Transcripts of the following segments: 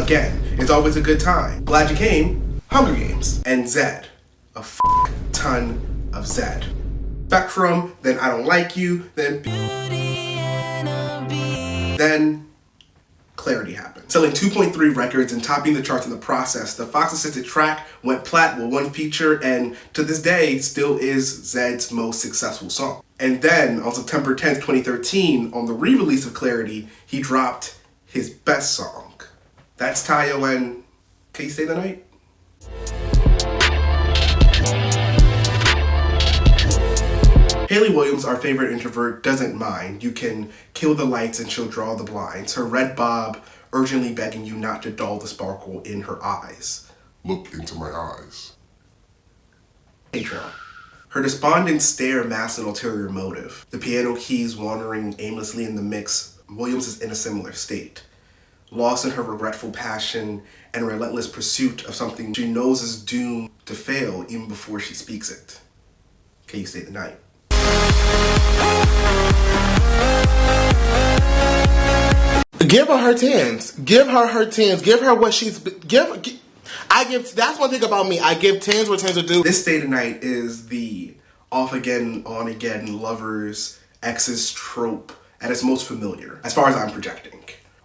Again, it's always a good time. Glad you came. Hunger Games. And Zedd. A ton of Zedd. Spectrum, then I Don't Like You, then Clarity happened. Selling 2.3 records and topping the charts in the process, the Fox-assisted track went plat with one feature and to this day still is Zedd's most successful song. And then on September 10th, 2013, on the re-release of Clarity, he dropped his best song. That's Tayo and Can You Stay the Night? Hayley Williams, our favorite introvert, doesn't mind. You can kill the lights and she'll draw the blinds. Her red bob urgently begging you not to dull the sparkle in her eyes. Look into my eyes. Patreon. Her despondent stare masks an ulterior motive. The piano keys wandering aimlessly in the mix, Williams is in a similar state. Lost in her regretful passion and relentless pursuit of something she knows is doomed to fail even before she speaks it. Can You Stay the Night? Give her her tens. Give her her tens. Give her what she's that's one thing about me. I give tens where tens are due. This Stay the Night is the off again, on again lovers, exes trope at its most familiar, as far as I'm projecting.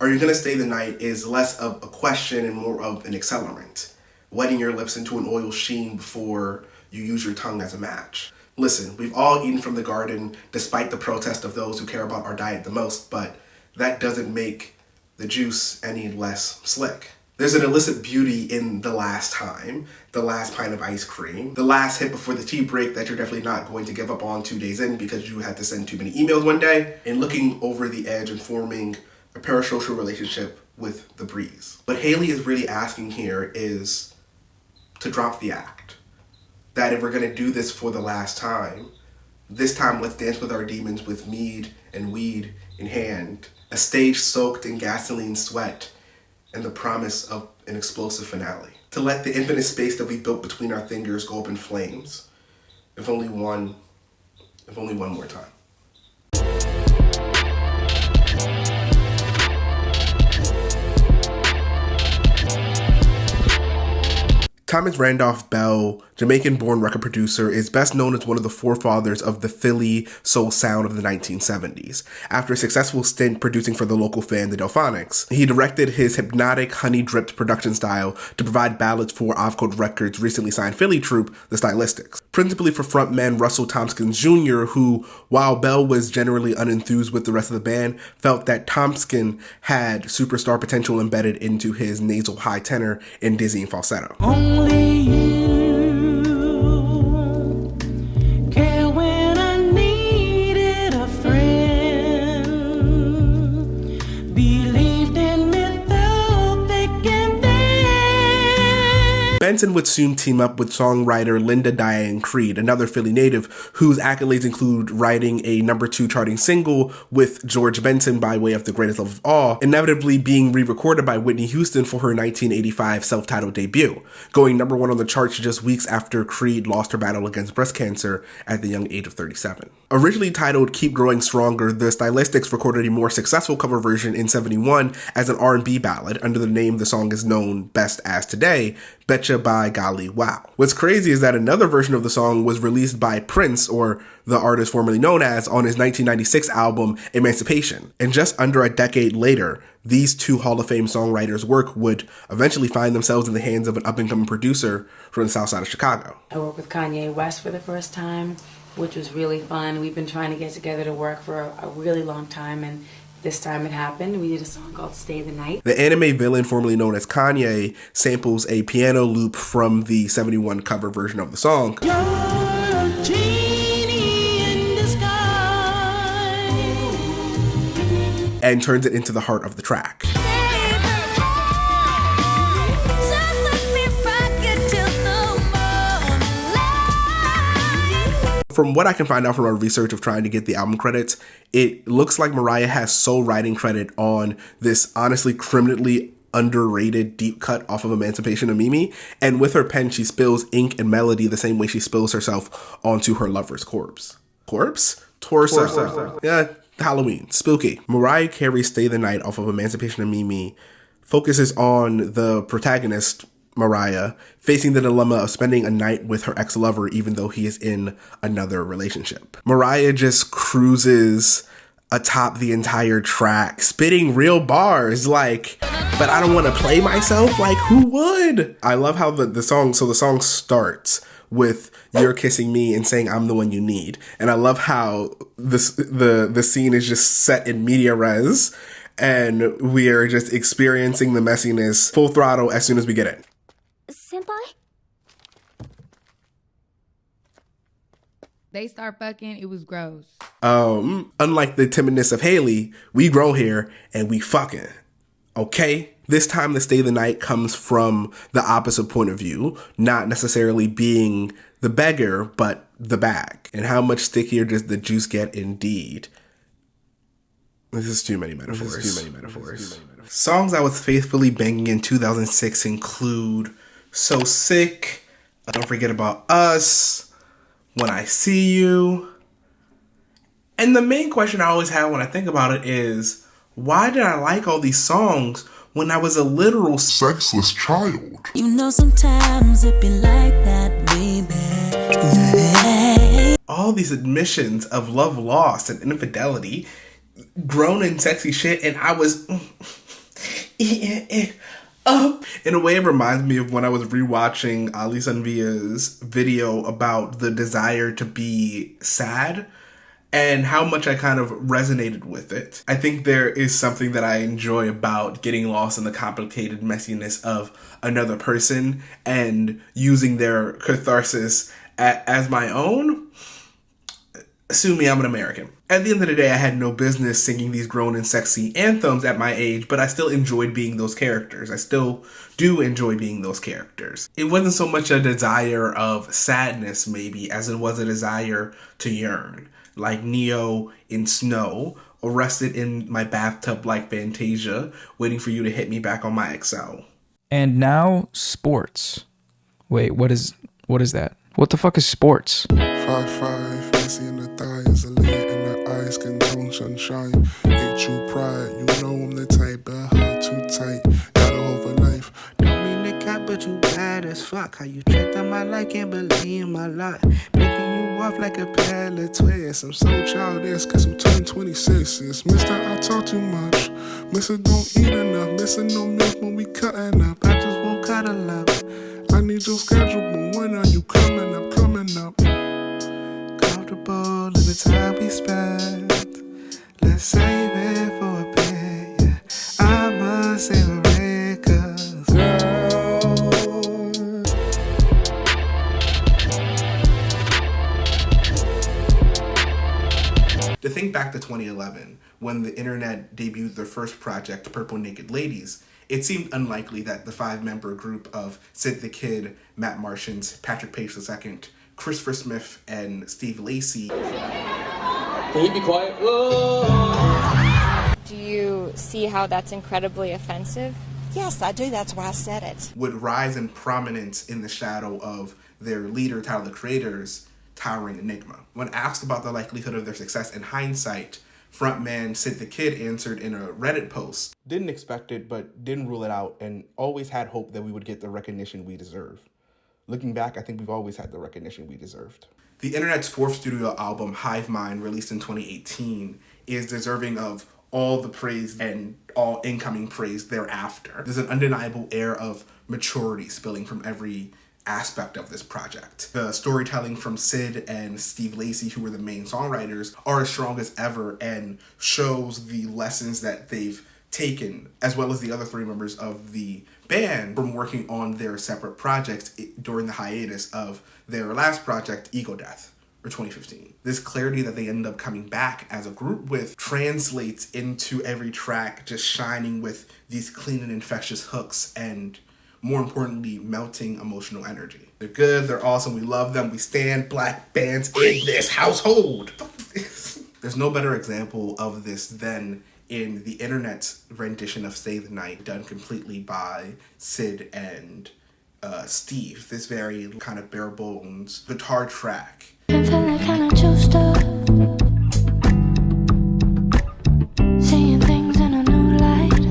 Are you gonna stay the night is less of a question and more of an accelerant, wetting your lips into an oil sheen before you use your tongue as a match. Listen, we've all eaten from the garden despite the protest of those who care about our diet the most, but that doesn't make the juice any less slick. There's an illicit beauty in the last time, the last pint of ice cream, the last hit before the tea break that you're definitely not going to give up on 2 days in because you had to send too many emails one day, and looking over the edge and forming a parasocial relationship with the breeze. What Hayley is really asking here is to drop the act. That if we're gonna do this for the last time, this time let's dance with our demons with mead and weed in hand, a stage soaked in gasoline sweat, and the promise of an explosive finale. To let the infinite space that we built between our fingers go up in flames, if only one more time. Thomas Randolph Bell, Jamaican-born record producer, is best known as one of the forefathers of the Philly soul sound of the 1970s. After a successful stint producing for the local band, the Delphonics, he directed his hypnotic, honey-dripped production style to provide ballads for Ovcode Records' recently signed Philly troupe, the Stylistics, principally for frontman Russell Tompkins Jr., who, while Bell was generally unenthused with the rest of the band, felt that Tompkins had superstar potential embedded into his nasal high tenor and dizzying falsetto. Only you care when I needed a friend. Believed in me through thick and thin. Benson would soon team up with songwriter Linda Diane Creed, another Philly native whose accolades include writing a #2 charting single with George Benson by way of The Greatest Love of All, inevitably being re-recorded by Whitney Houston for her 1985 self-titled debut, going #1 on the charts just weeks after Creed lost her battle against breast cancer at the young age of 37. Originally titled Keep Growing Stronger, the Stylistics recorded a more successful cover version in '71 as an R&B ballad under the name the song is known best as today, Betcha by Golly Wow. What's crazy is that another version of the song was released by Prince, or the artist formerly known as, on his 1996 album Emancipation. And just under a decade later, these two Hall of Fame songwriters' work would eventually find themselves in the hands of an up-and-coming producer from the south side of Chicago. I worked with Kanye West for the first time, which was really fun. We've been trying to get together to work for a really long time, and this time it happened. We did a song called Stay the Night. The anime villain formerly known as Kanye samples a piano loop from the '71 cover version of the song. You're a genie in disguise. And turns it into the heart of the track. From what I can find out from our research of trying to get the album credits, it looks like Mariah has sole writing credit on this honestly criminally underrated deep cut off of Emancipation of Mimi, and with her pen she spills ink and melody the same way she spills herself onto her lover's corpse. Corpse? Torso. Yeah, Halloween. Spooky. Mariah Carey Stay the Night off of Emancipation of Mimi focuses on the protagonist, Mariah, facing the dilemma of spending a night with her ex-lover even though he is in another relationship. Mariah just cruises atop the entire track, spitting real bars like, but I don't want to play myself, like who would? I love how the song starts with "You're kissing me" and saying "I'm the one you need," and I love how the scene is just set in media res, and we are just experiencing the messiness full throttle as soon as we get it. Senpai? They start fucking, it was gross. Unlike the timidness of Haley, we grow here and we fucking. Okay? This time the stay the night comes from the opposite point of view, not necessarily being the beggar, but the bag. And how much stickier does the juice get indeed? This is too many metaphors. Songs I was faithfully banging in 2006 include So Sick, Don't Forget About Us, When I See You. And the main question I always have when I think about it is, why did I like all these songs when I was a literal Sexless child. You know sometimes it be like that, baby. all these admissions of love lost and infidelity, grown and sexy shit, and I was up. In a way, it reminds me of when I was rewatching Ali Sanvia's video about the desire to be sad and how much I kind of resonated with it. I think there is something that I enjoy about getting lost in the complicated messiness of another person and using their catharsis as my own. Sue me, I'm an American. At the end of the day, I had no business singing these grown and sexy anthems at my age, but I still enjoyed being those characters. I still do enjoy being those characters. It wasn't so much a desire of sadness, maybe, as it was a desire to yearn. Like Neo in Snow, arrested in my bathtub like Fantasia, waiting for you to hit me back on my XL. And now, sports. Wait, what is that? What the fuck is sports? 5'5", fancy in the thighs, a lid in the eyes, conjunction shine. Ain't true pride, you know I'm the type, but her too tight. Got a hold for life. Don't mean to cap, but you bad as fuck. How you tricked on my life, can't believe my luck. Making you off like a pair of twists. I'm so childish, cause I'm turning 26. It's Mr. I talk too much. Mr. Don't eat enough. Missing no milk when we cutting up. I just won't cuddle up. I need your schedule, but when are you coming up, coming up? Comfortable in the time we spent. Let's save it for a bit, yeah. I'ma savor it, cause girl. To think back to 2011, when the internet debuted their first project, Purple Naked Ladies, it seemed unlikely that the 5-member group of Sid the Kid, Matt Martians, Patrick Page II, Christopher Smith, and Steve Lacy. Can you be quiet? Whoa. Do you see how that's incredibly offensive? Yes, I do. That's why I said it. Would rise in prominence in the shadow of their leader, Tyler, the Creator's towering enigma. When asked about the likelihood of their success in hindsight, frontman Sid the Kid answered in a Reddit post, "Didn't expect it, but didn't rule it out, and always had hope that we would get the recognition we deserve. Looking back, I think we've always had the recognition we deserved." The internet's 4th studio album, Hive Mind, released in 2018, is deserving of all the praise and all incoming praise thereafter. There's an undeniable air of maturity spilling from every aspect of this project. The storytelling from Sid and Steve Lacy, who were the main songwriters, are as strong as ever and shows the lessons that they've taken, as well as the other 3 members of the band, from working on their separate projects during the hiatus of their last project, Ego Death, or 2015. This clarity that they end up coming back as a group with translates into every track just shining with these clean and infectious hooks and, more importantly, melting emotional energy. They're good, they're awesome, we love them, we stand black bands in this household. There's no better example of this than in the internet's rendition of Stay the Night, done completely by Sid and Steve. This very kind of bare bones guitar track. I'm feeling kinda juiced up, seeing things in a new light.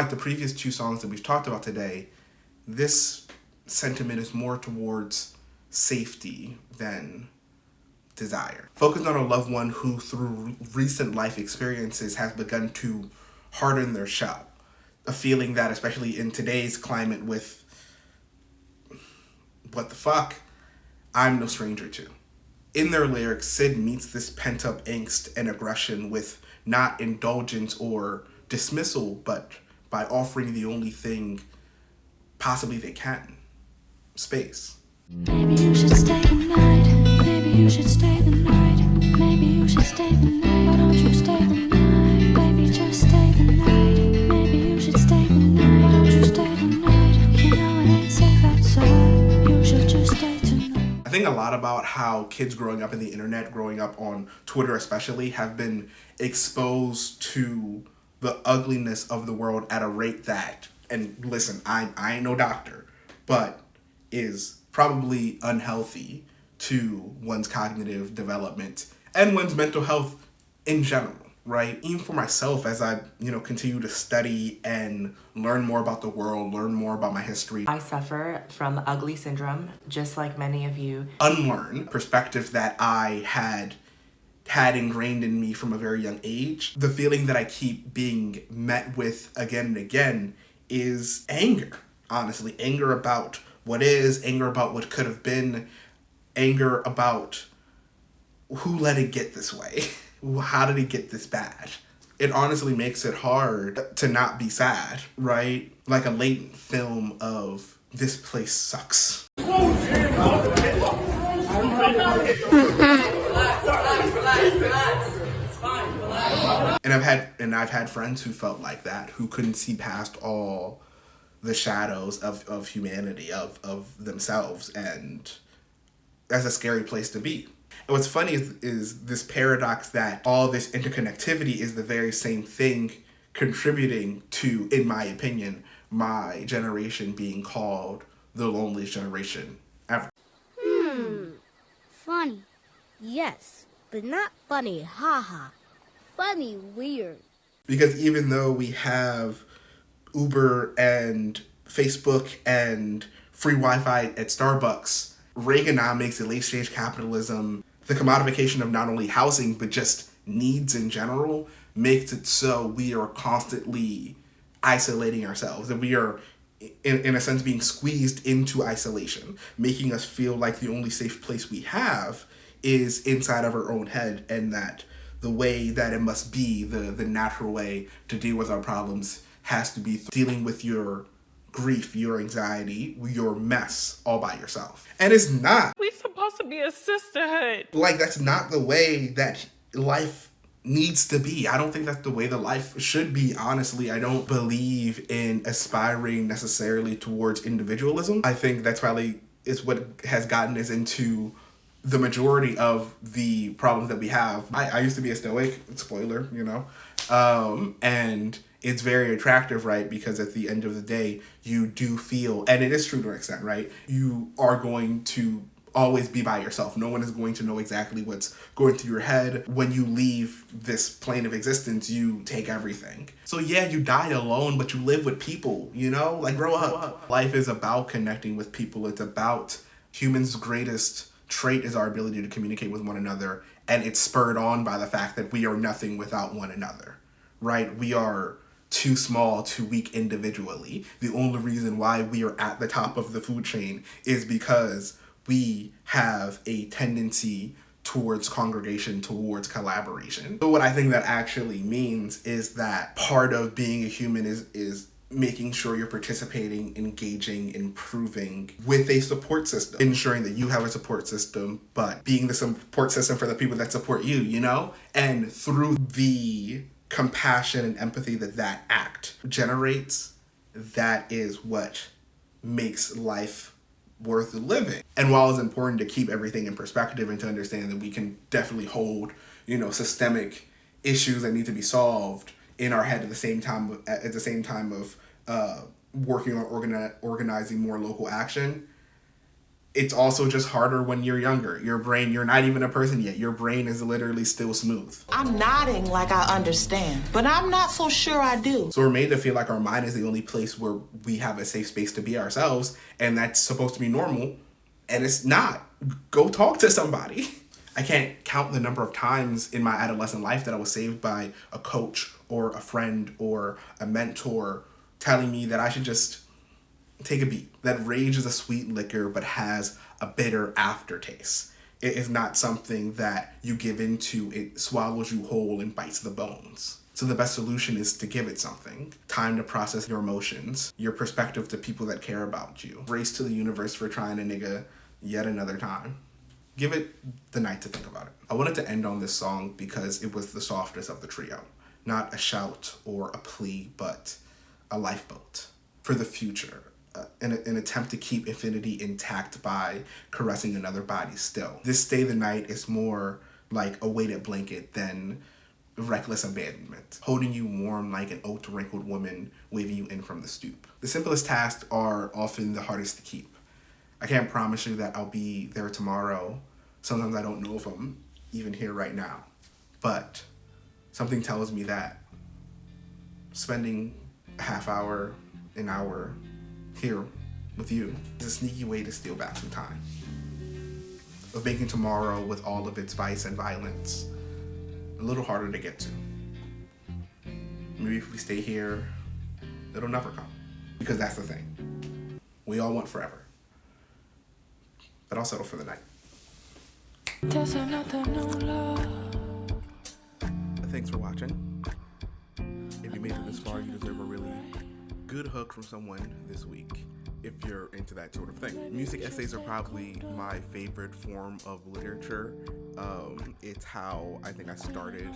unlike the previous two songs that we've talked about today, this sentiment is more towards safety than desire. Focused on a loved one who, through recent life experiences, has begun to harden their shell. A feeling that, especially in today's climate with what the fuck, I'm no stranger to. In their lyrics, Syd meets this pent-up angst and aggression with not indulgence or dismissal, but by offering the only thing possibly they can: space. Maybe you should stay the night. Maybe you should stay the night. Maybe you should stay the night. Why don't you stay the night? Baby, just stay the night. Maybe you should stay the night. Why don't you stay the night? You know it ain't safe outside. You should just stay tonight. I think a lot about how kids growing up in the internet, growing up on Twitter especially, have been exposed to the ugliness of the world at a rate that, and listen, I ain't no doctor, but is probably unhealthy to one's cognitive development and one's mental health in general, right? Even for myself, as I, continue to study and learn more about the world, learn more about my history. I suffer from ugly syndrome, just like many of you. Unlearn perspective that I had ingrained in me from a very young age. The feeling that I keep being met with again and again is anger, honestly. Anger about what is, anger about what could have been, anger about who let it get this way. How did it get this bad? It honestly makes it hard to not be sad, right? Like a latent film of this place sucks. And I've had friends who felt like that, who couldn't see past all the shadows of humanity, of themselves, and that's a scary place to be. And what's funny is this paradox that all this interconnectivity is the very same thing contributing to, in my opinion, my generation being called the loneliest generation ever. Funny. Yes, but not funny, haha. Funny weird. Because even though we have Uber and Facebook and free Wi-Fi at Starbucks, Reaganomics and late-stage capitalism, the commodification of not only housing, but just needs in general, makes it so we are constantly isolating ourselves. And we are, in a sense, being squeezed into isolation, making us feel like the only safe place we have is inside of our own head, and that the way that it must be, the natural way to deal with our problems, has to be dealing with your grief, your anxiety, your mess all by yourself. And it's not. We're supposed to be a sisterhood. Like, that's not the way that life needs to be. I don't think that's the way the life should be, honestly. I don't believe in aspiring necessarily towards individualism. I think that's probably is what has gotten us into the majority of the problems that we have. I used to be a stoic, spoiler, and it's very attractive, right? Because at the end of the day, you do feel, and it is true to an extent, right? You are going to always be by yourself. No one is going to know exactly what's going through your head. When you leave this plane of existence, you take everything. So yeah, you die alone, but you live with people, Like, grow up. Life is about connecting with people. It's about humans' greatest trait is our ability to communicate with one another, and it's spurred on by the fact that we are nothing without one another, right? We are too small, too weak individually. The only reason why we are at the top of the food chain is because we have a tendency towards congregation, towards collaboration. So what I think that actually means is that part of being a human is making sure you're participating, engaging, improving with a support system, ensuring that you have a support system, but being the support system for the people that support you, And through the compassion and empathy that act generates, that is what makes life worth living. And while it's important to keep everything in perspective and to understand that we can definitely hold, systemic issues that need to be solved in our head at the same time of working on organizing more local action, It's also just harder when you're younger. Your brain, you're not even a person yet. Your brain is literally still smooth. I'm nodding like I understand, but I'm not so sure I do. So we're made to feel like our mind is the only place where we have a safe space to be ourselves, and that's supposed to be normal, and it's not. Go talk to somebody. I can't count the number of times in my adolescent life that I was saved by a coach or a friend or a mentor telling me that I should just take a beat. That rage is a sweet liquor but has a bitter aftertaste. It is not something that you give into. It swallows you whole and bites the bones. So the best solution is to give it something. Time to process your emotions, your perspective to people that care about you. Race to the universe for trying to nigga yet another time. Give it the night to think about it. I wanted to end on this song because it was the softest of the trio. Not a shout or a plea, but a lifeboat for the future. An attempt to keep infinity intact by caressing another body still. This Stay the Night is more like a weighted blanket than reckless abandonment, holding you warm like an oat-wrinkled woman waving you in from the stoop. The simplest tasks are often the hardest to keep. I can't promise you that I'll be there tomorrow. Sometimes I don't know if I'm even here right now. But something tells me that spending a half hour, an hour here with you is a sneaky way to steal back some time. Of making tomorrow, with all of its vice and violence, a little harder to get to. Maybe if we stay here, it'll never come. Because that's the thing. We all want forever. But I'll settle for the night. Thanks for watching. If you made it this far, you deserve a really good hook from someone this week, if you're into that sort of thing. Music essays are probably my favorite form of literature. It's how I think I started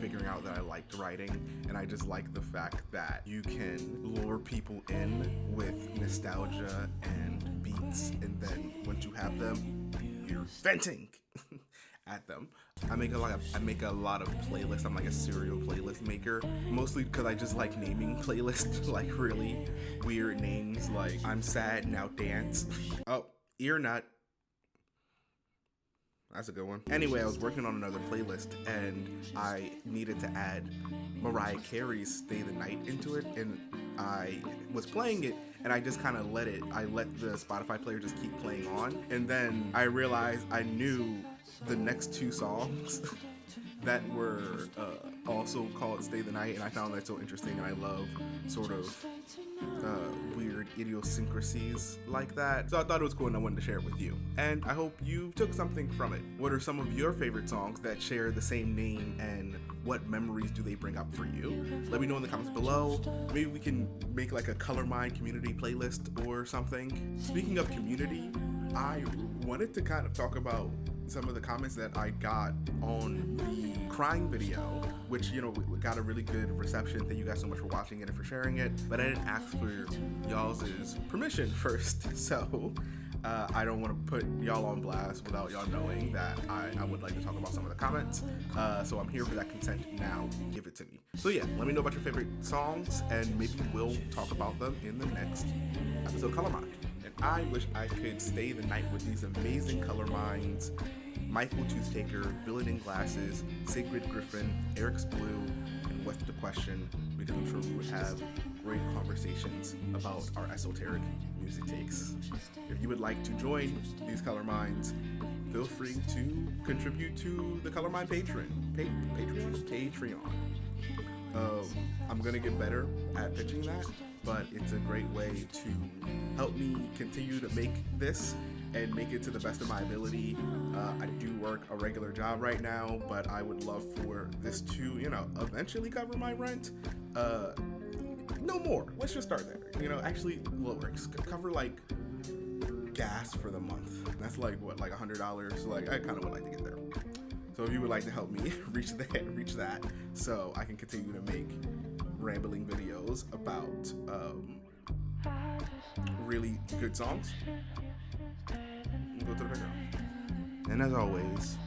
figuring out that I liked writing, and I just like the fact that you can lure people in with nostalgia and beats, and then once you have them, you're venting at them. I make a lot of playlists. I'm like a serial playlist maker, mostly because I just like naming playlists like really weird names, like I'm sad now dance. Oh, ear nut. That's a good one. Anyway, I was working on another playlist and I needed to add Mariah Carey's Stay the Night into it, and I was playing it and I just kind of let the Spotify player just keep playing on, and then I realized I knew the next two songs that were also called Stay the Night, and I found that so interesting, and I love sort of weird idiosyncrasies like that. So I thought it was cool and I wanted to share it with you. And I hope you took something from it. What are some of your favorite songs that share the same name, and what memories do they bring up for you? Let me know in the comments below. Maybe we can make like a Color Mind community playlist or something. Speaking of community, I wanted to kind of talk about some of the comments that I got on the crying video, which, you know, we got a really good reception. Thank you guys so much for watching it and for sharing it, but I didn't ask for y'all's permission first, so I don't want to put y'all on blast without y'all knowing that I would like to talk about some of the comments, so I'm here for that consent now. Give it to me. So yeah, let me know about your favorite songs, and maybe we'll talk about them in the next episode of Color Mind. And I wish I could stay the night with these amazing Color Minds: Michael Toothtaker, Villain in Glasses, Sacred Griffin, Eric's Blue, and What's the Question, because I'm sure we would have great conversations about our esoteric music takes. If you would like to join these Color Minds, feel free to contribute to the Color Mind Patreon. I'm gonna get better at pitching that, but it's a great way to help me continue to make this and make it to the best of my ability. I do work a regular job right now, but I would love for this to, you know, eventually cover my rent. No more. Let's just start there. You know, actually lower. Cover like gas for the month. That's like what, like $100? Like I kind of would like to get there. So if you would like to help me reach that, so I can continue to make rambling videos about really good songs, go to the background. And as always,